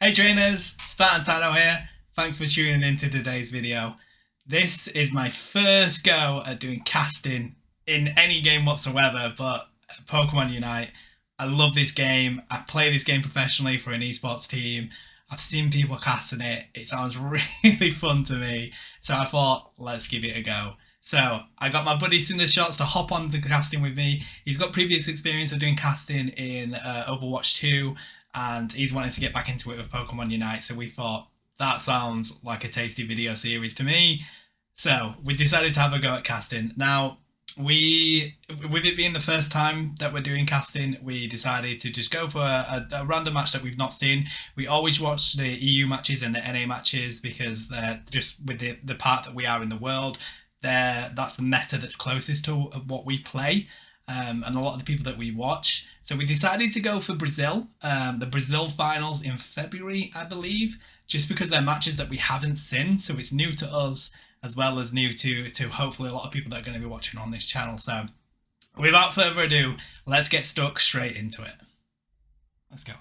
Hey trainers, Spartantano here. Thanks for tuning into today's video. This is my first go at doing casting in any game whatsoever, but Pokemon Unite. I love this game. I play this game professionally for an esports team. I've seen people casting it. It sounds really fun to me. So I thought, let's give it a go. So I got my buddy CinderShots to hop on the casting with me. He's got previous experience of doing casting in Overwatch 2. And he's wanting to get back into it with Pokemon Unite, so we thought that sounds like a tasty video series to me. So we decided to have a go at casting. Now, with it being the first time that we're doing casting, we decided to just go for a random match that we've not seen. We always watch the EU matches and the NA matches because they're just with the part that we are in the world. That's the meta that's closest to what we play. And a lot of the people that we watch. So we decided to go for Brazil, the Brazil finals in February, I believe, just because they're matches that we haven't seen. So it's new to us as well as new to hopefully a lot of people that are going to be watching on this channel. So without further ado, let's get stuck straight into it. Let's go.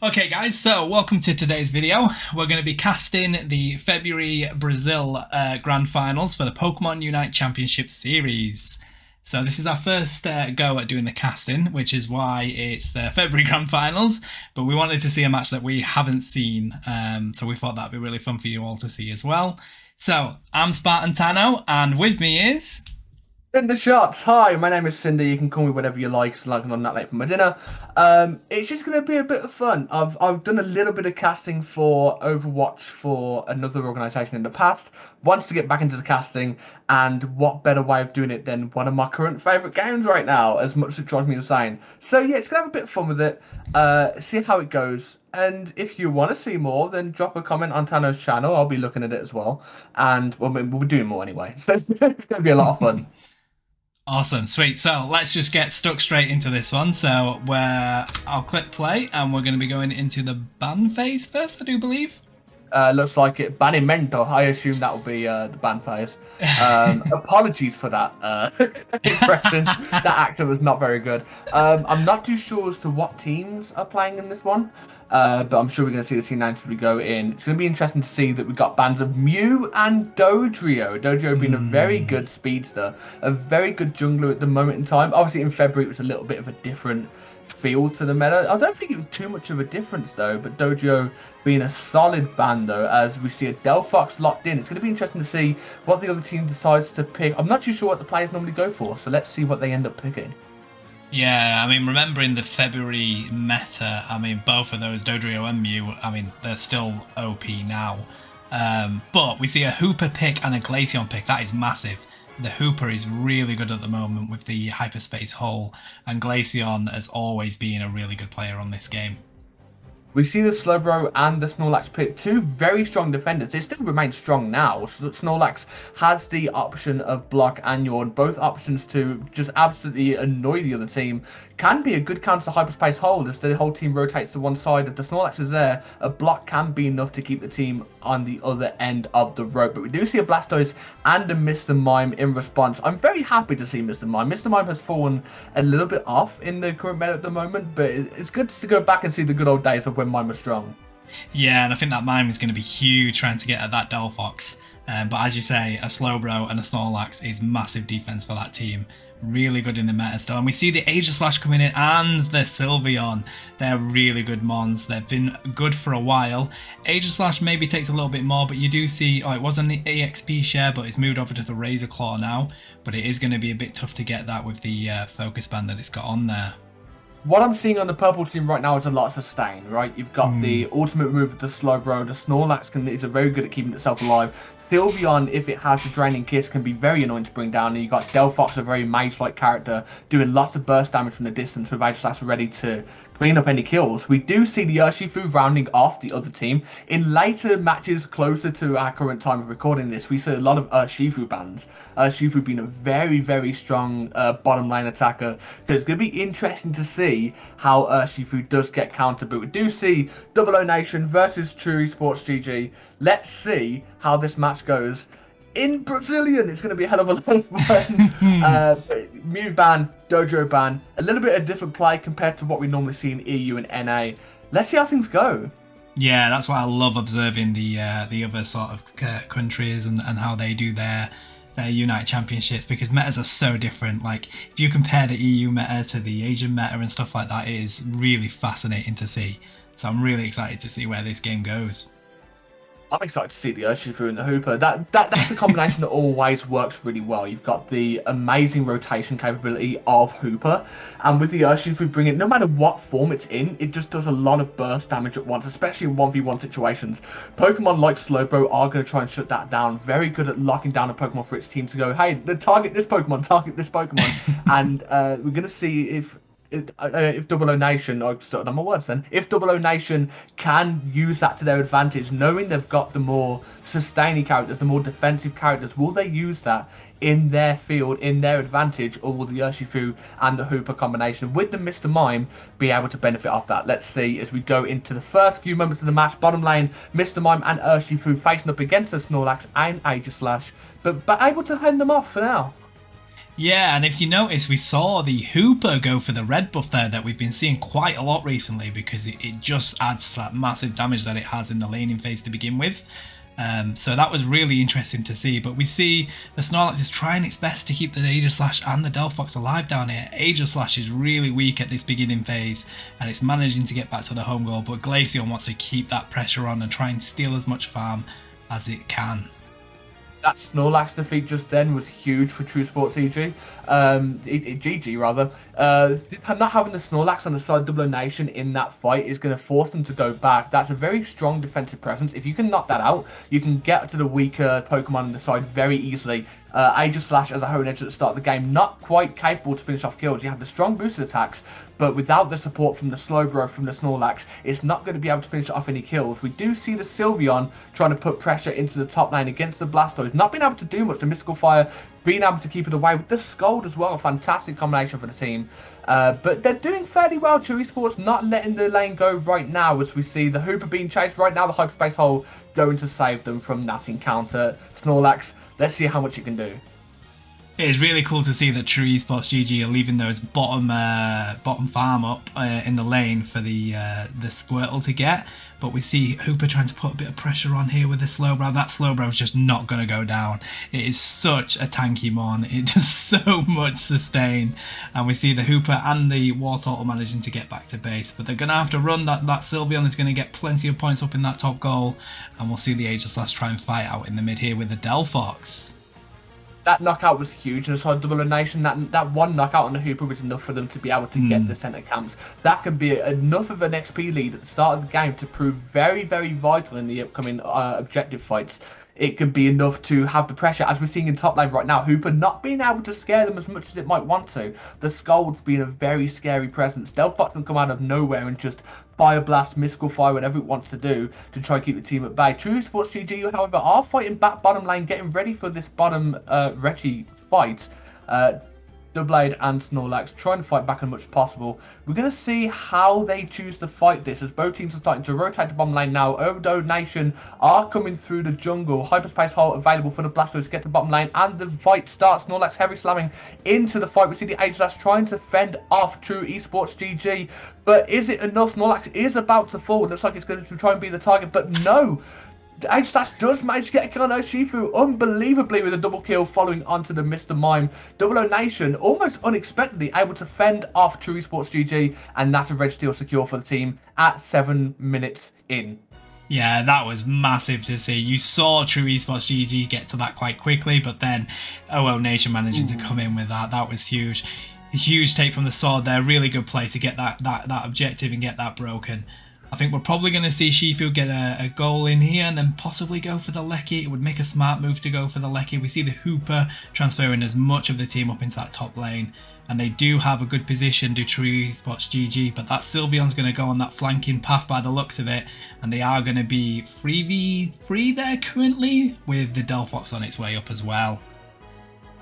Okay guys, so welcome to today's video. We're going to be casting the February Brazil Grand Finals for the Pokemon Unite Championship Series. So this is our first go at doing the casting, which is why it's the February Grand Finals, but we wanted to see a match that we haven't seen, so we thought that'd be really fun for you all to see as well. So, I'm Spartantano, and with me is... CinderShots. Hi, my name is Cinder. You can call me whatever you like, so long as I'm not late for my dinner. It's just going to be a bit of fun. I've done a little bit of casting for Overwatch for another organisation in the past. Wants to get back into the casting, and what better way of doing it than one of my current favourite games right now, as much as it drives me insane. So yeah, it's going to have a bit of fun with it, see how it goes. And if you want to see more, then drop a comment on Tano's channel. I'll be looking at it as well. And well, we're doing more anyway, so it's going to be a lot of fun. Awesome, sweet. So let's just get stuck straight into this one. So I'll click play and we're going to be going into the ban phase first, I do believe. Looks like it. Banimento. I assume that will be the ban phase. Apologies for that impression. That actor was not very good. I'm not too sure as to what teams are playing in this one. But I'm sure we're going to see the C9 as we go in. It's going to be interesting to see that we've got bands of Mew and Dodrio. Dodrio being a very good speedster, a very good jungler at the moment in time. Obviously in February it was a little bit of a different feel to the meta. I don't think it was too much of a difference though, but Dodrio being a solid band though, as we see a Delphox locked in. It's going to be interesting to see what the other team decides to pick. I'm not too sure what the players normally go for, so let's see what they end up picking. Yeah, I mean, remembering the February meta, I mean, both of those, Dodrio and Mew, I mean, they're still OP now. But we see a Hooper pick and a Glaceon pick. That is massive. The Hooper is really good at the moment with the Hyperspace Hole, and Glaceon has always been a really good player on this game. We see the Slowbro and the Snorlax pick, two very strong defenders. They still remain strong now. Snorlax has the option of block and yawn, both options to just absolutely annoy the other team. Can be a good counter to Hyperspace Hold as the whole team rotates to one side. If the Snorlax is there, a block can be enough to keep the team on the other end of the rope. But we do see a Blastoise and a Mr. Mime in response. I'm very happy to see Mr. Mime. Mr. Mime has fallen a little bit off in the current meta at the moment, but it's good to go back and see the good old days of when Mime was strong. Yeah, and I think that Mime is going to be huge trying to get at that Delphox. But as you say, a Slowbro and a Snorlax is massive defense for that team. Really good in the meta still. And we see the Aegislash coming in and the Sylveon. They're really good mons. They've been good for a while. Aegislash maybe takes a little bit more, but you do see, it wasn't the EXP share, but it's moved over to the Razor Claw now. But it is going to be a bit tough to get that with the focus band that it's got on there. What I'm seeing on the purple team right now is a lot of sustain, right? You've got the ultimate move of the Slowbro. The Snorlax is very good at keeping itself alive. Sylveon, if it has the Draining Kiss, can be very annoying to bring down. And you've got Delphox, a very mage-like character, doing lots of burst damage from the distance with Aegislash ready to clean up any kills. We do see the Urshifu rounding off the other team. In later matches closer to our current time of recording this, we see a lot of Urshifu bans. Urshifu being a very, very strong bottom lane attacker. So it's going to be interesting to see how Urshifu does get countered. But we do see Double O Nation versus True Esports GG. Let's see how this match goes. In Brazilian, it's going to be a hell of a lot of fun. Mew ban, Dojo ban, a little bit of different play compared to what we normally see in EU and NA. Let's see how things go. Yeah, that's why I love observing the other sort of countries and how they do their Unite Championships, because metas are so different. Like, if you compare the EU meta to the Asian meta and stuff like that, it is really fascinating to see. So I'm really excited to see where this game goes. I'm excited to see the Urshifu and the Hooper. That's a combination that always works really well. You've got the amazing rotation capability of Hooper, and with the Urshifu bring it, no matter what form it's in, it just does a lot of burst damage at once, especially in 1v1 situations. Pokemon like Slowbro are going to try and shut that down. Very good at locking down a Pokemon for its team to go, hey, target this Pokemon, and we're going to see if Double O Nation, I started on my words then, if Double O Nation can use that to their advantage, knowing they've got the more sustaining characters, the more defensive characters, will they use that in their field, in their advantage, or will the Urshifu and the Hooper combination with the Mr. Mime be able to benefit off that? Let's see as we go into the first few moments of the match. Bottom lane, Mr. Mime and Urshifu facing up against the Snorlax and Aegislash, but able to fend them off for now. Yeah, and if you notice, we saw the Hooper go for the red buff there that we've been seeing quite a lot recently, because it just adds that massive damage that it has in the laning phase to begin with. So that was really interesting to see. But we see the Snorlax is trying its best to keep the Aegislash and the Delphox alive down here. Aegislash is really weak at this beginning phase, and it's managing to get back to the home goal, but Glaceon wants to keep that pressure on and try and steal as much farm as it can. That Snorlax defeat just then was huge for True Sports EG. GG rather. Not having the Snorlax on the side of Double O Nation in that fight is going to force them to go back. That's a very strong defensive presence. If you can knock that out, you can get to the weaker Pokemon on the side very easily. Aegislash as a Hone Edge at the start of the game, not quite capable to finish off kills. You have the strong boosted attacks, but without the support from the Slowbro, from the Snorlax, it's not going to be able to finish off any kills. We do see the Sylveon trying to put pressure into the top lane against the Blastoise, not being able to do much. The Mystical Fire being able to keep it away with the Scald as well, a fantastic combination for the team. But they're doing fairly well. True Esports not letting the lane go right now, as we see the Hooper being chased right now, the Hyperspace Hole going to save them from that encounter. Snorlax, let's see how much you can do. It is really cool to see that True Esports GG are leaving those bottom farm up in the lane for the Squirtle to get, but we see Hooper trying to put a bit of pressure on here with the Slowbro. That Slowbro is just not going to go down. It is such a tanky mon. It does so much sustain, and we see the Hooper and the Wartortle managing to get back to base, but they're going to have to run. That Sylveon is going to get plenty of points up in that top goal, and we'll see the Aegislash try and fight out in the mid here with the Delphox. That knockout was huge, and so Double O Nation, that one knockout on the Hooper was enough for them to be able to get the centre camps. That can be enough of an XP lead at the start of the game to prove very, very vital in the upcoming objective fights. It could be enough to have the pressure, as we're seeing in top lane right now. Hooper not being able to scare them as much as it might want to. The Scald's being a very scary presence. Delphox can come out of nowhere and just Fire Blast, Mystical Fire, whatever it wants to do to try and keep the team at bay. True Sports GG, however, are fighting back bottom lane, getting ready for this bottom Reggie fight. Doublade and Snorlax trying to fight back as much as possible. We're going to see how they choose to fight this, as both teams are starting to rotate the bottom lane now. Double O Nation are coming through the jungle. Hyperspace Hole available for the Blastoise to get to the bottom lane, and the fight starts. Snorlax heavy slamming into the fight. We see the Aegislash trying to fend off True Esports GG, but is it enough? Snorlax is about to fall. It looks like it's going to try and be the target, but no. Aegislash does manage to get a kill on Urshifu unbelievably with a double kill following onto the Mr. Mime. Double O Nation almost unexpectedly able to fend off True Esports GG, and that's a red steal secure for the team at 7 minutes in. Yeah, that was massive to see. You saw True Esports GG get to that quite quickly, but then OO Nation managing to come in with that. That was huge. A huge take from the sword there. Really good play to get that objective and get that broken. I think we're probably going to see Shifu get a goal in here and then possibly go for the Lecky. It would make a smart move to go for the Lecky. We see the Hooper transferring as much of the team up into that top lane, and they do have a good position to True Esports GG, but that Sylveon's going to go on that flanking path by the looks of it, and they are going to be 3v3 there currently with the Delphox on its way up as well.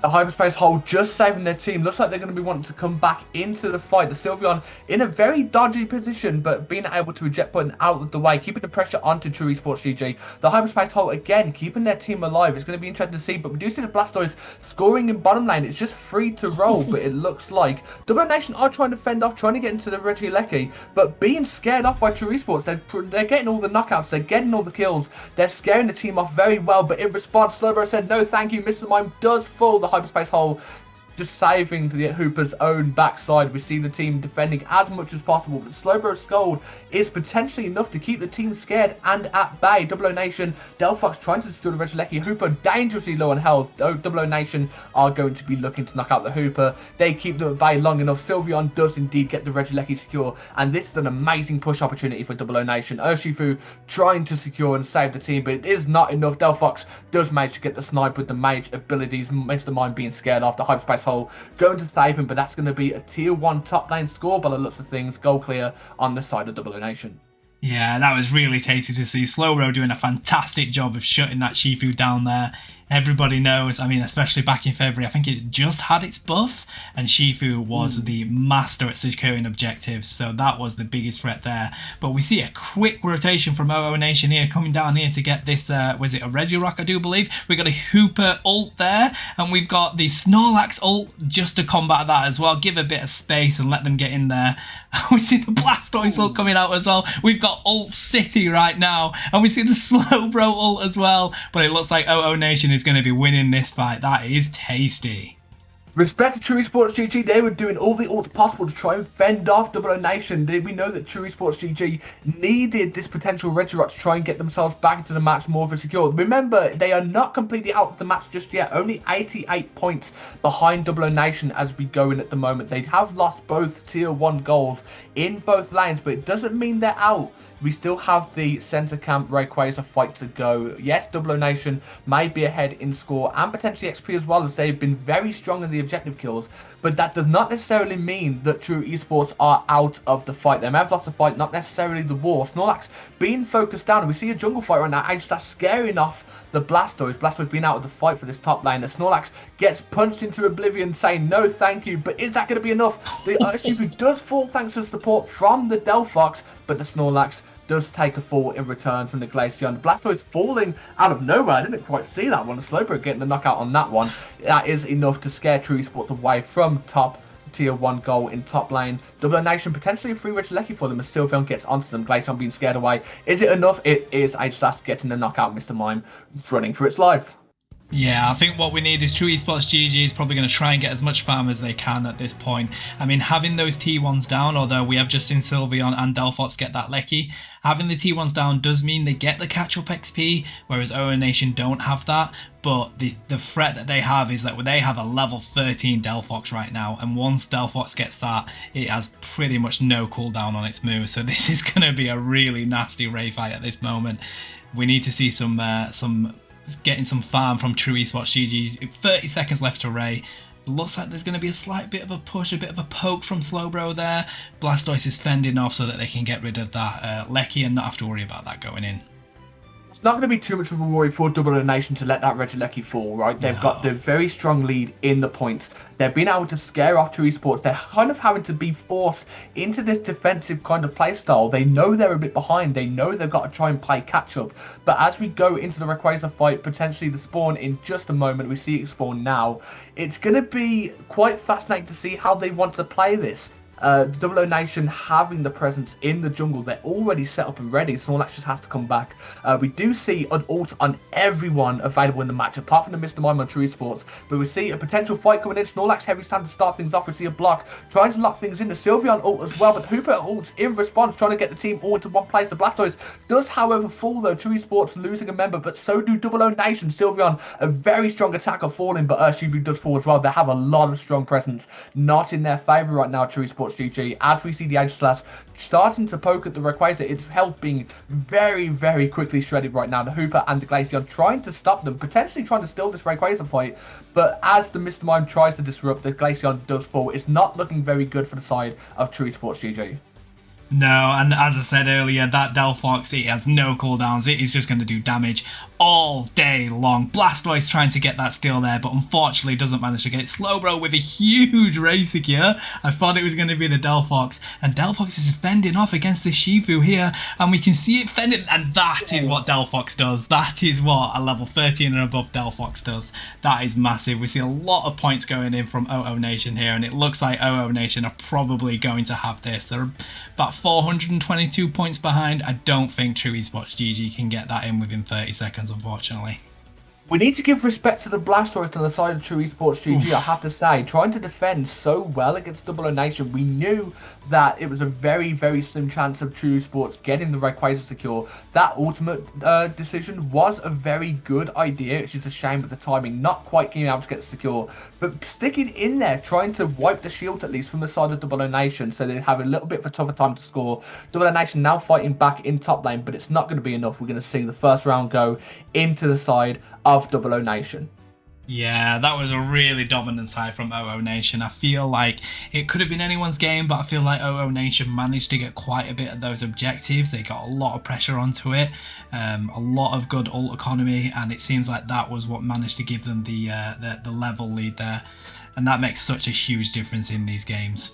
The hyperspace hole just saving their team. Looks like they're going to be wanting to come back into the fight. The Sylveon in a very dodgy position, but being able to eject button out of the way, keeping the pressure onto True Esports GG. The hyperspace hole again, keeping their team alive. It's going to be interesting to see, but we do see the Blastoise scoring in bottom lane. It's just free to roll, but it looks like Double Nation are trying to fend off, trying to get into the Regieleki, but being scared off by True Esports. They're getting all the knockouts, they're getting all the kills, they're scaring the team off very well, but in response, Slowbro said, no thank you, Mr. Mime does fall the hyperspace hole, just saving the Hooper's own backside. We see the team defending as much as possible, but Slowbro's Scold is potentially enough to keep the team scared and at bay. Double O Nation, Delphox trying to secure the Regieleki. Hooper dangerously low on health. Double O Nation are going to be looking to knock out the Hooper. They keep them at bay long enough. Sylveon does indeed get the Regieleki secure, and this is an amazing push opportunity for Double O Nation. Urshifu trying to secure and save the team, but it is not enough. Delphox does manage to get the snipe with the mage abilities. Mr. Mime being scared off the hyperspace hole, going to save him, but that's going to be a tier 1 top lane score by the looks of things. Goal clear on the side of Double O Nation. Yeah, that was really tasty to see. Slowbro doing a fantastic job of shutting that Shifu down there. Everybody knows, I mean, especially back in February, I think it just had its buff, and Shifu was the master at securing objectives, so that was the biggest threat there. But we see a quick rotation from OO Nation here, coming down here to get this, was it a Regirock, I do believe? We've got a Hooper ult there, and we've got the Snorlax ult just to combat that as well, give a bit of space and let them get in there. We see the Blastoise ult coming out as well. We've got Ult City right now, and we see the Slowbro ult as well, but it looks like OO Nation is going to be winning this fight. That is tasty. Respect to True Esports GG, they were doing all the ults possible to try and fend off Double O Nation. We know that True Esports GG needed this potential Regirock to try and get themselves back into the match more of a secure. Remember, they are not completely out of the match just yet, only 88 points behind Double O Nation as we go in at the moment. They have lost both tier 1 goals in both lanes, but it doesn't mean they're out. We still have the centre camp Rayquaza fight to go. Yes, Double O Nation may be ahead in score and potentially XP as well, as they've been very strong in the objective kills, but that does not necessarily mean that True Esports are out of the fight. They may have lost the fight, not necessarily the war. Snorlax being focused down, and we see a jungle fight right now, and that's scaring off the Blastoise. Blastoise being out of the fight for this top lane. The Snorlax gets punched into oblivion, saying no thank you, but is that going to be enough? The Urshifu does fall thanks to support from the Delphox, but the Snorlax does take a fall in return from the Glaceon. Blastoise falling out of nowhere. I didn't quite see that one. Slowbro getting the knockout on that one. That is enough to scare True Esports away from top tier 1 goal in top lane. Double O Nation potentially a free Regieleki for them as Sylveon gets onto them. Glaceon being scared away. Is it enough? It is. Aegislash getting the knockout. Mr. Mime running for its life. Yeah, I think what we need is True Esports GG is probably going to try and get as much farm as they can at this point. I mean, having those T1s down, although we have just seen Sylveon and Delphox get that Lecky, having the T1s down does mean they get the catch-up XP, whereas OO Nation don't have that. But the threat that they have is that they have a level 13 Delphox right now, and once Delphox gets that, it has pretty much no cooldown on its move. So this is going to be a really nasty Ray fight at this moment. We need to see getting some farm from True Esports GG. 30 seconds left to Ray. Looks like there's going to be a slight bit of a push, a bit of a poke from Slowbro there. Blastoise is fending off so that they can get rid of that Lecky and not have to worry about that going in. It's not going to be too much of a worry for Double O Nation to let that Regieleki fall, right? They've got the very strong lead in the points. They've been able to scare off True Esports. They're kind of having to be forced into this defensive kind of playstyle. They know they're a bit behind. They know they've got to try and play catch up. But as we go into the Rayquaza fight, potentially the spawn in just a moment, we see it spawn now. It's going to be quite fascinating to see how they want to play this. Double O Nation having the presence in the jungle, they're already set up and ready. Snorlax just has to come back. We do see an ult on everyone available in the match, apart from the Mr. Mime on True Esports. But we see a potential fight coming in. Snorlax heavy stand to start things off. We see a block trying to lock things in. The Sylveon ult as well, but Hooper ults in response, trying to get the team all into one place. The Blastoise does, however, fall though. True Esports losing a member, but so do Double O Nation. Sylveon, a very strong attacker, falling, but Urshifu does fall as well. They have a lot of strong presence, not in their favour right now, True Esports GG, as we see the Aegislash starting to poke at the Rayquaza, its health being very, very quickly shredded right now. The Hooper and the Glaceon trying to stop them, potentially trying to steal this Rayquaza fight, but as the Mr. Mime tries to disrupt, the Glaceon does fall. It's not looking very good for the side of True Esports GG. No, and as I said earlier, that Delphox, it has no cooldowns. It is just going to do damage all day long. Blastoise trying to get that steal there, but unfortunately doesn't manage to get it. Slowbro with a huge race secure. I thought it was going to be the Delphox, and Delphox is fending off against the Shifu here, and we can see it fending, and that is what Delphox does. That is what a level 13 and above Delphox does. That is massive. We see a lot of points going in from OO Nation here, and it looks like OO Nation are probably going to have this. They're about 422 points behind. I don't think True Esports GG can get that in within 30 seconds, unfortunately. We need to give respect to the Blastoise on the side of True Esports GG, I have to say. Trying to defend so well against Double O Nation, we knew that it was a very, very slim chance of True Esports getting the Rayquaza secure. That ultimate decision was a very good idea. It's just a shame that the timing not quite being able to get the secure. But sticking in there, trying to wipe the shield at least from the side of Double O Nation so they have a little bit of a tougher time to score. Double O Nation now fighting back in top lane, but it's not going to be enough. We're going to see the first round go into the side of Double O Nation. Yeah, that was a really dominant side from OO Nation. I feel like it could have been anyone's game, but I feel like OO Nation managed to get quite a bit of those objectives. They got a lot of pressure onto it, a lot of good ult economy, and it seems like that was what managed to give them the level lead there, and that makes such a huge difference in these games.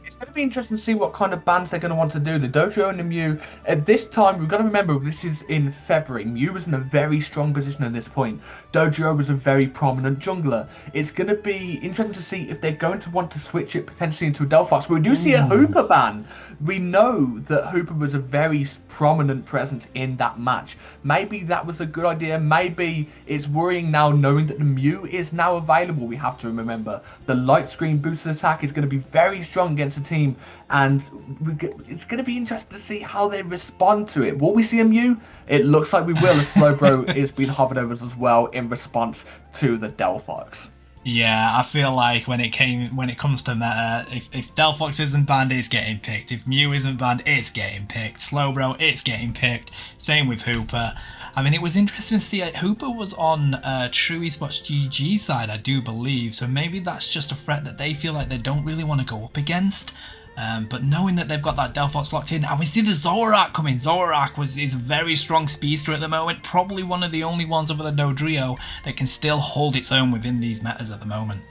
It's going to be interesting to see what kind of bans they're going to want to do. The Dojo and the Mew, at this time, we've got to remember this is in February. Mew was in a very strong position at this point. Dojo was a very prominent jungler. It's going to be interesting to see if they're going to want to switch it potentially into a Delphox. But we do see a Hooper ban. We know that Hooper was a very prominent presence in that match. Maybe that was a good idea. Maybe it's worrying now knowing that the Mew is now available. We have to remember the light screen boosted attack is going to be very strong against the team, and it's going to be interesting to see how they respond to it. Will we see a Mew? It looks like we will, as Slowbro is being hovered over as well in response to the Delphox. Yeah, I feel like when it comes to meta, if Delphox isn't banned, it's getting picked. If Mew isn't banned, it's getting picked. Slowbro, it's getting picked. Same with Hooper. I mean, it was interesting to see Hooper was on True Esports GG side, I do believe. So maybe that's just a threat that they feel like they don't really want to go up against. But knowing that they've got that Delphox locked in, and we see the Zoroark coming. Zoroark is a very strong speedster at the moment, probably one of the only ones other than Dodrio that can still hold its own within these metas at the moment.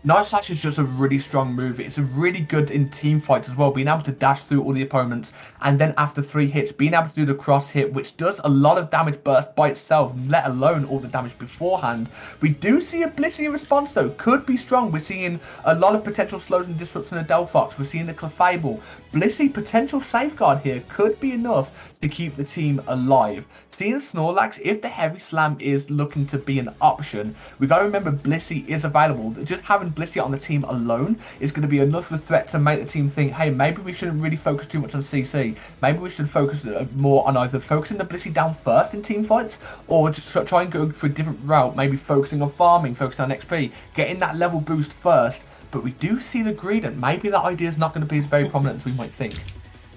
Night Slash is just a really strong move. It's a really good in team fights as well, being able to dash through all the opponents, and then after 3 hits, being able to do the cross hit, which does a lot of damage burst by itself, let alone all the damage beforehand. We do see a Blissey response though, could be strong. We're seeing a lot of potential slows and disrupts in the Delphox. We're seeing the Clefable. Blissey potential safeguard here could be enough to keep the team alive. Seeing Snorlax, if the Heavy Slam is looking to be an option, we got to remember Blissey is available. Just having Blissey on the team alone is going to be enough of a threat to make the team think, hey, maybe we shouldn't really focus too much on CC. Maybe we should focus more on either focusing the Blissey down first in team fights, or just try and go for a different route, maybe focusing on farming, focusing on XP, getting that level boost first. But we do see the greed, and maybe that idea is not going to be as very prominent as we might think.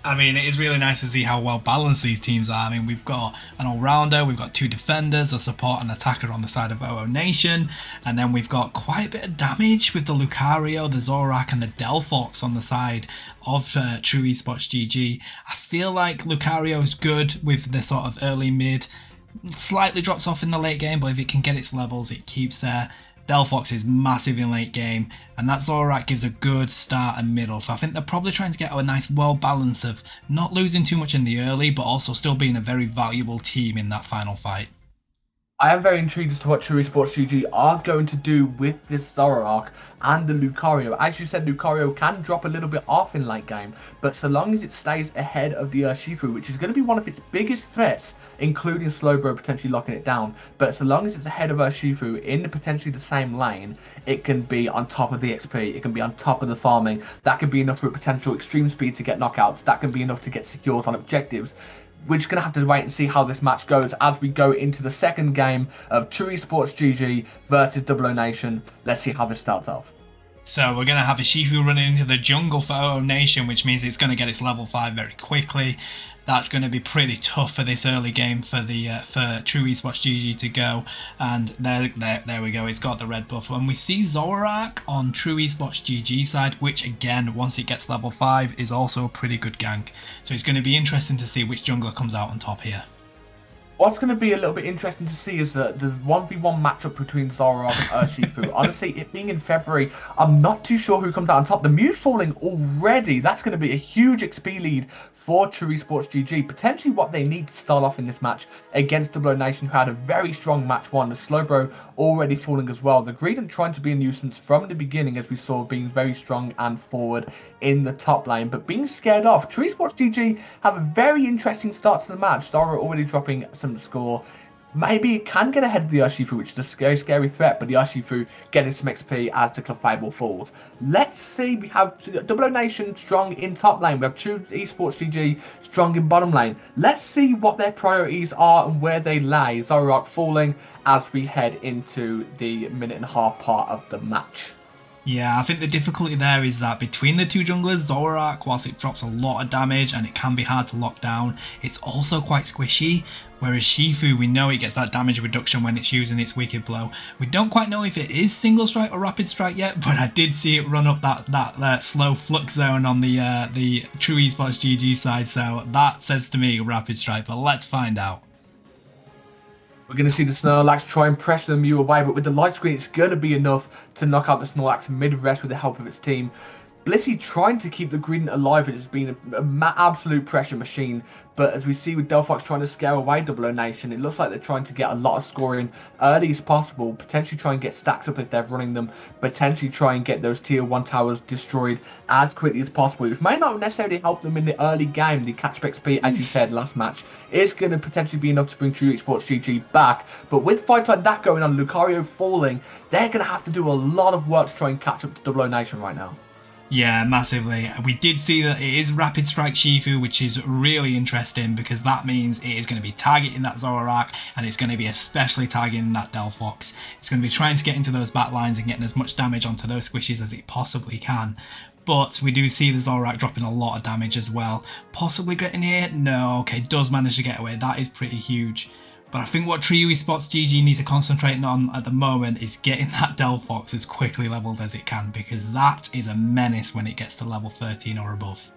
I mean, it is really nice to see how well balanced these teams are. I mean, we've got an all-rounder, we've got 2 defenders, a support and attacker on the side of OO Nation, and then we've got quite a bit of damage with the Lucario, the Zoroark and the Delphox on the side of True Esports GG. I feel like Lucario is good with the sort of early mid, slightly drops off in the late game, but if it can get its levels, it keeps there. Delphox is massive in late game, and that Zoroark gives a good start and middle, so I think they're probably trying to get a nice well balance of not losing too much in the early, but also still being a very valuable team in that final fight. I am very intrigued as to what True Esports GG are going to do with this Zoroark and the Lucario. As you said, Lucario can drop a little bit off in late game, but so long as it stays ahead of the Urshifu, which is going to be one of its biggest threats, including Slowbro potentially locking it down, but so long as it's ahead of Urshifu in potentially the same lane, it can be on top of the XP, it can be on top of the farming. That could be enough for potential extreme speed to get knockouts, that can be enough to get secures on objectives. We're just going to have to wait and see how this match goes as we go into the second game of True Esports GG versus Double O Nation. Let's see how this starts off. So we're going to have a Shifu running into the jungle for OO Nation, which means it's going to get its level 5 very quickly. That's going to be pretty tough for this early game for the for True Esports GG to go. And there we go, it's got the red buff. And we see Zoroark on True Esports GG side, which again, once it gets level 5, is also a pretty good gank. So it's going to be interesting to see which jungler comes out on top here. What's going to be a little bit interesting to see is that there's 1v1 matchup between Zoroark and Urshifu. Honestly, it being in February, I'm not too sure who comes out on top. The Mew falling already, that's going to be a huge XP lead for True Esports GG. Potentially what they need to start off in this match against Double O Nation, who had a very strong match one. The Slowbro already falling as well. The Greedent trying to be a nuisance from the beginning, as we saw, being very strong and forward in the top lane, but being scared off. True Esports GG have a very interesting start to the match. Zoro already dropping some score. Maybe it can get ahead of the Urshifu, which is a scary, scary threat, but the Urshifu getting some XP as the Clefable falls. Let's see, we have Double O Nation strong in top lane. We have True Esports GG strong in bottom lane. Let's see what their priorities are and where they lie. Zoroark falling as we head into the minute-and-a-half part of the match. Yeah, I think the difficulty there is that between the two junglers, Zoroark, whilst it drops a lot of damage and it can be hard to lock down, it's also quite squishy. Whereas Shifu, we know it gets that damage reduction when it's using its Wicked Blow. We don't quite know if it is Single Strike or Rapid Strike yet, but I did see it run up that slow flux zone on the True Esports GG side, so that says to me Rapid Strike, but let's find out. We're going to see the Snorlax try and pressure the Mew away, but with the light screen, it's going to be enough to knock out the Snorlax mid-rest with the help of its team. Blissey trying to keep the Greedent alive. It has been an absolute pressure machine. But as we see with Delphox trying to scare away Double O Nation, it looks like they're trying to get a lot of scoring early as possible. Potentially try and get stacks up if they're running them. Potentially try and get those tier 1 towers destroyed as quickly as possible, which may not necessarily help them in the early game. The catch-up XP, as you said last match, is going to potentially be enough to bring True Esports GG back. But with fights like that going on, Lucario falling, they're going to have to do a lot of work to try and catch up to Double O Nation right now. Yeah, massively. We did see that it is Rapid Strike Shifu, which is really interesting because that means it is going to be targeting that Zoroark and it's going to be especially targeting that Delphox. It's going to be trying to get into those back lines and getting as much damage onto those squishies as it possibly can. But we do see the Zoroark dropping a lot of damage as well. Possibly getting here? No, okay, does manage to get away. That is pretty huge. But I think what True Esports GG needs to concentrate on at the moment is getting that Delphox as quickly leveled as it can, because that is a menace when it gets to level 13 or above.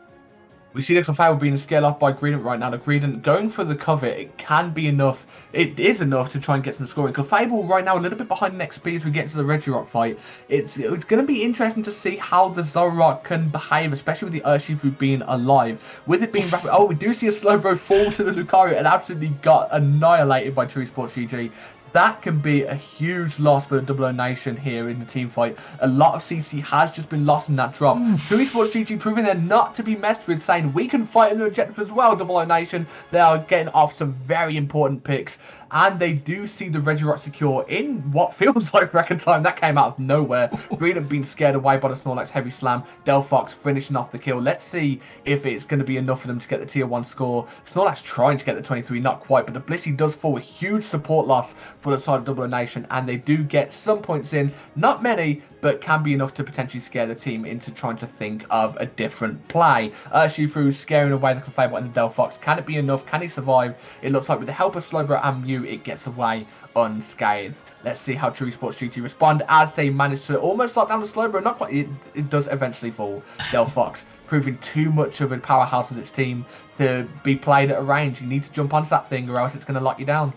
We see the Clefable being scaled off by Greedent right now. The Greedent going for the cover, it can be enough. It is enough to try and get some scoring. Clefable right now a little bit behind in XP as we get to the Regirock fight. It's going to be interesting to see how the Zoroark can behave, especially with the Urshifu being alive. With it being rapid, oh, we do see a Slowbro fall to the Lucario and absolutely got annihilated by True Esports GG. That can be a huge loss for the Double O Nation here in the team fight. A lot of CC has just been lost in that drop. True Esports GG proving they're not to be messed with, saying we can fight in the objective as well, Double O Nation. They are getting off some very important picks. And they do see the Regirock secure in what feels like record time. That came out of nowhere. Greedent being scared away by the Snorlax heavy slam. Delphox finishing off the kill. Let's see if it's going to be enough for them to get the tier 1 score. Snorlax trying to get the 23, not quite. But the Blissey does fall a huge support loss for the side of Double O Nation. And they do get some points in. Not many, but can be enough to potentially scare the team into trying to think of a different play. Shifu scaring away the Clefable and the Delphox. Can it be enough? Can he survive? It looks like with the help of Slowbro and Mew, it gets away unscathed. Let's see how True Esports GG respond as they manage to almost lock down the Slowbro. Not quite. It does eventually fall. Delphox proving too much of a powerhouse of its team to be played at a range. You need to jump onto that thing or else it's going to lock you down.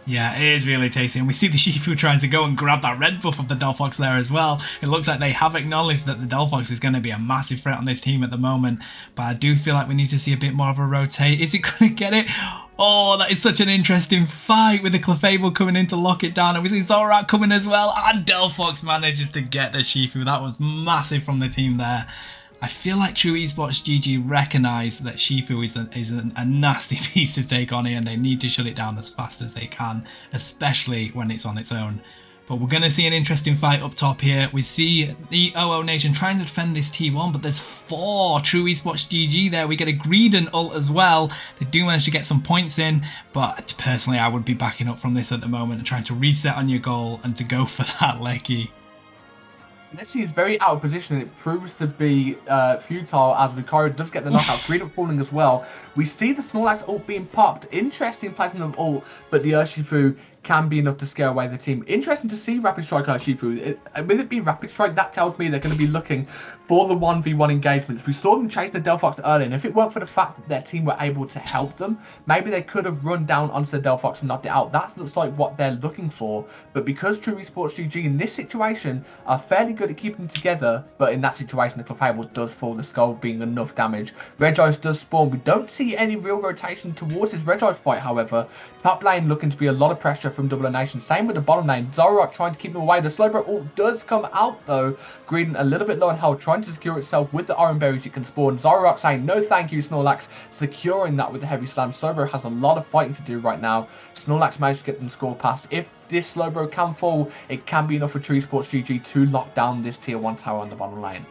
Yeah, it is really tasty, and we see the Shifu trying to go and grab that red buff of the Delphox there as well. It looks like they have acknowledged that the Delphox is going to be a massive threat on this team at the moment, but I do feel like we need to see a bit more of a rotate. Is it going to get it? Oh, that is such an interesting fight with the Clefable coming in to lock it down, and we see Zoroark coming as well, and Delphox manages to get the Shifu. That was massive from the team there. I feel like True Esports GG recognise that Shifu is a nasty piece to take on here, and they need to shut it down as fast as they can, especially when it's on its own. But we're going to see an interesting fight up top here. We see the OO Nation trying to defend this T1, but there's 4 True Esports GG there. We get a Greedent ult as well. They do manage to get some points in, but personally I would be backing up from this at the moment and trying to reset on your goal and to go for that Lecky. Blissey is very out of position and it proves to be futile as Lucario does get the knockout. Greedent falling as well. We see the Snorlax ult being popped. Interesting placement of ult, but the Urshifu can be enough to scare away the team. Interesting to see Rapid Strike Urshifu. With it being Rapid Strike, that tells me they're going to be looking for the 1v1 engagements. We saw them chasing the Delphox early, and if it weren't for the fact that their team were able to help them, maybe they could have run down onto the Delphox and knocked it out. That looks like what they're looking for. But because True Esports GG in this situation are fairly good at keeping them together, but in that situation the Clefable does fall, the skull being enough damage. Regice does spawn. We don't see any real rotation towards his Regice fight, however. Top lane looking to be a lot of pressure from Double O Nation. Same with the bottom lane. Zoroark trying to keep them away. The Slowbro ult does come out though. Green a little bit low on health, trying to secure itself with the Iron Berries it can spawn. Zoroark saying no thank you, Snorlax, securing that with the heavy slam. Slowbro has a lot of fighting to do right now. Snorlax managed to get them score past. If this Slowbro can fall, it can be enough for True Sports GG to lock down this tier 1 tower on the bottom lane.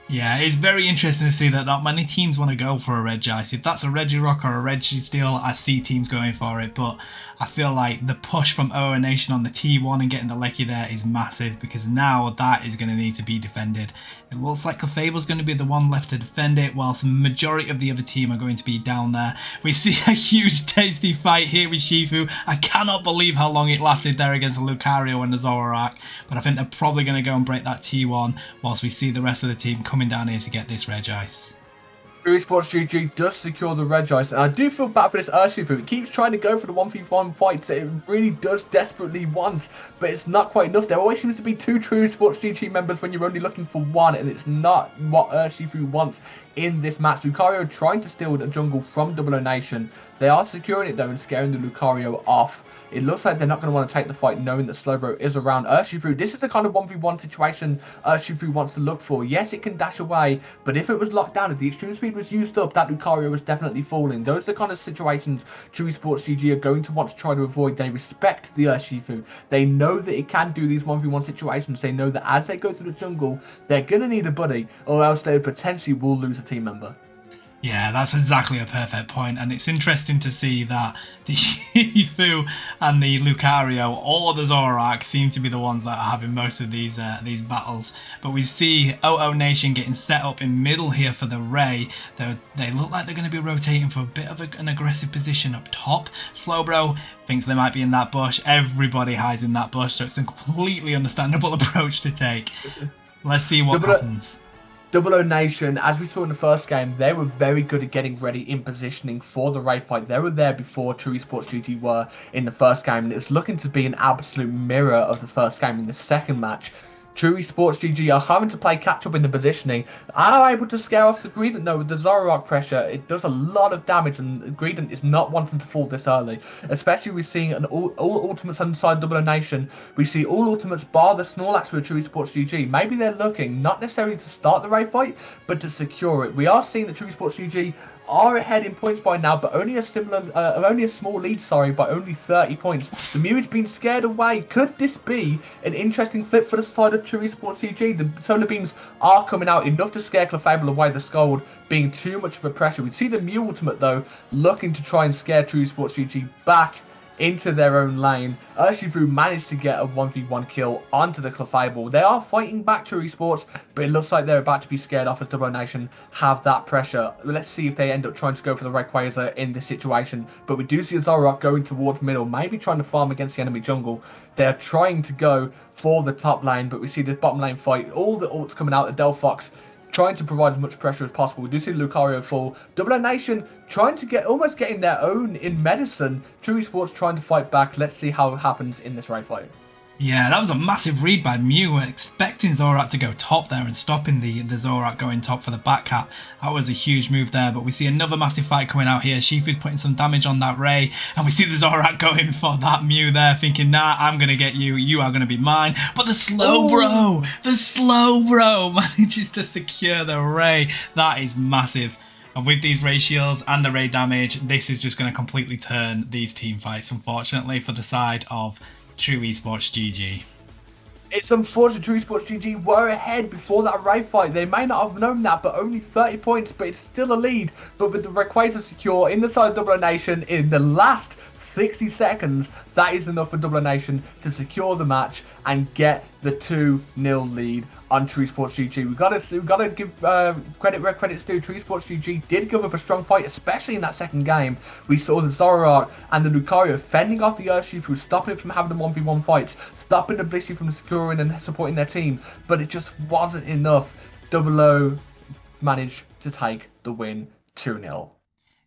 Yeah, it's very interesting to see that not many teams want to go for a Regice. If that's a Regirock or a Registeel, I see teams going for it, but I feel like the push from OO Nation on the T1 and getting the Lecky there is massive, because now that is going to need to be defended. It looks like Clefable's going to be the one left to defend it, whilst the majority of the other team are going to be down there. We see a huge tasty fight here with Shifu. I cannot believe how long it lasted there against the Lucario and the Zoroark, but I think they're probably going to go and break that T1, whilst we see the rest of the team coming down here to get this Regice. True Esports GG does secure the Regice, and I do feel bad for this Urshifu. It keeps trying to go for the 1v1 fights that it really does desperately want, but it's not quite enough. There always seems to be 2 True Esports GG members when you're only looking for 1, and it's not what Urshifu wants in this match. Lucario trying to steal the jungle from Double O Nation. They are securing it though and scaring the Lucario off. It looks like they're not going to want to take the fight knowing that Slowbro is around. Urshifu, this is the kind of 1v1 situation Urshifu wants to look for. Yes, it can dash away, but if it was locked down, if the extreme speed was used up, that Lucario was definitely falling. Those are the kind of situations True Esports GG are going to want to try to avoid. They respect the Urshifu. They know that it can do these 1v1 situations. They know that as they go through the jungle, they're going to need a buddy, or else they potentially will lose a team member. Yeah, that's exactly a perfect point, and it's interesting to see that the Shifu and the Lucario or the Zoroark seem to be the ones that are having most of these battles. But we see OO Nation getting set up in middle here for the Ray. They look like they're going to be rotating for a bit of an aggressive position up top. Slowbro thinks they might be in that bush. Everybody hides in that bush, so it's a completely understandable approach to take. Let's see what happens. Double O Nation, as we saw in the first game, they were very good at getting ready in positioning for the raid fight. They were there before True Esports GG were in the first game, and it's looking to be an absolute mirror of the first game in the second match. True Esports GG are having to play catch up in the positioning, are able to scare off the Greedent though with the Zoroark pressure. It does a lot of damage, and Greedent is not wanting to fall this early. Especially we're seeing all ultimates inside Double O Nation. We see all ultimates bar the Snorlax with True Esports GG. Maybe they're looking not necessarily to start the raid fight, but to secure it. We are seeing that True Esports GG are ahead in points by now, but only a small lead, by only 30 points. The Mew has been scared away. Could this be an interesting flip for the side of True Esports GG? The solar beams are coming out enough to scare Clefable away, the Scald being too much of a pressure. We see the Mew ultimate though looking to try and scare True Esports GG back into their own lane. Urshifu managed to get a 1v1 kill onto the Clefable. They are fighting back True Esports, but it looks like they're about to be scared off as Double O Nation have that pressure. Let's see if they end up trying to go for the Rayquaza in this situation. But we do see a Zoroark going towards middle, maybe trying to farm against the enemy jungle. They're trying to go for the top lane, but we see this bottom lane fight. All the ults coming out, the Delphox trying to provide as much pressure as possible. We do see Lucario fall. Double O Nation trying to almost getting their own in medicine. True Esports trying to fight back. Let's see how it happens in this raid fight. Yeah, that was a massive read by Mew, expecting Zoroark to go top there and stopping the Zoroark going top for the back cap. That was a huge move there, but we see another massive fight coming out here. Shifu's putting some damage on that Ray, and we see the Zoroark going for that Mew there, thinking, nah, I'm going to get you, you are going to be mine. But the Slowbro manages to secure the Ray. That is massive. And with these Ray shields and the Ray damage, this is just going to completely turn these team fights, unfortunately, for the side of True Esports GG. It's unfortunate True Esports GG were ahead before that raid fight. They may not have known that, but only 30 points, but it's still a lead. But with the Rayquaza secure in the side of Double O Nation in the last 60 seconds, that is enough for Double Nation to secure the match and get the 2-0 lead on True Sports GG. We gotta give credit where credit's due. True Sports GG did give up a strong fight, especially in that second game. We saw the Zoroark and the Lucario fending off the Urshifu through stopping it from having the 1v1 fights, stopping the Blissey from securing and supporting their team, but it just wasn't enough. Double O managed to take the win 2-0.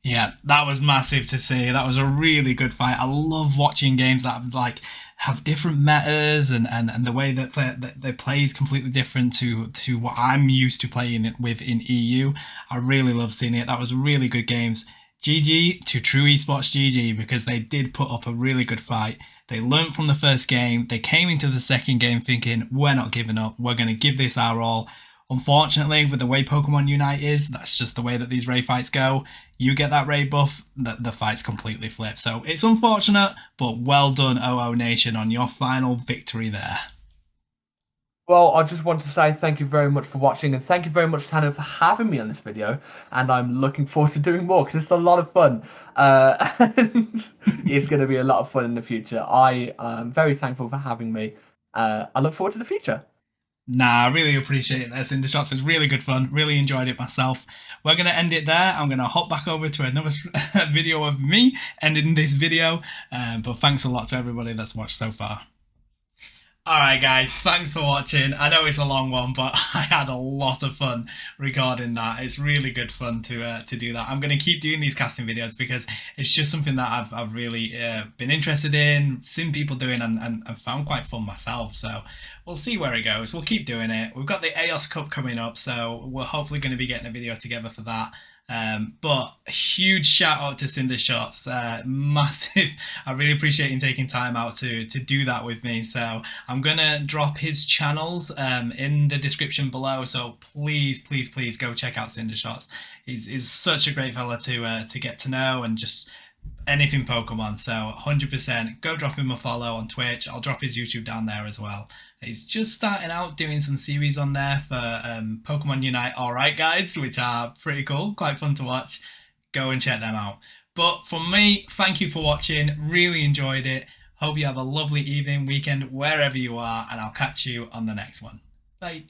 Yeah, that was massive to see. That was a really good fight. I love watching games that like have different metas and the way that they play is completely different to what I'm used to playing with in EU. I really love seeing it. That was really good games. GG to True Esports GG, because they did put up a really good fight. They learnt from the first game. They came into the second game thinking, we're not giving up. We're going to give this our all. Unfortunately, with the way Pokemon Unite is, that's just the way that these raid fights go. You get that raid buff, the fight's completely flipped. So it's unfortunate, but well done, OO Nation, on your final victory there. Well, I just want to say thank you very much for watching, and thank you very much, Tanner, for having me on this video. And I'm looking forward to doing more because it's a lot of fun. And it's going to be a lot of fun in the future. I am very thankful for having me. I look forward to the future. Nah, I really appreciate it there, CinderShots. It was really good fun. Really enjoyed it myself. We're going to end it there. I'm going to hop back over to another video of me ending this video. But thanks a lot to everybody that's watched so far. Alright guys, thanks for watching. I know it's a long one, but I had a lot of fun recording that. It's really good fun to do that. I'm going to keep doing these casting videos because it's just something that I've really been interested in, seen people doing and found quite fun myself. So we'll see where it goes. We'll keep doing it. We've got the AOS Cup coming up, so we're hopefully going to be getting a video together for that. But a huge shout out to CinderShots, massive. I really appreciate him taking time out to do that with me. So I'm gonna drop his channels in the description below. So please go check out CinderShots. He's such a great fella to get to know, and just anything Pokemon. So 100% go drop him a follow on Twitch. I'll drop his YouTube down there as well. He's just starting out doing some series on there for Pokemon Unite Alright guides, which are pretty cool, quite fun to watch. Go and check them out. But from me, thank you for watching. Really enjoyed it. Hope you have a lovely evening, weekend, wherever you are, and I'll catch you on the next one. Bye.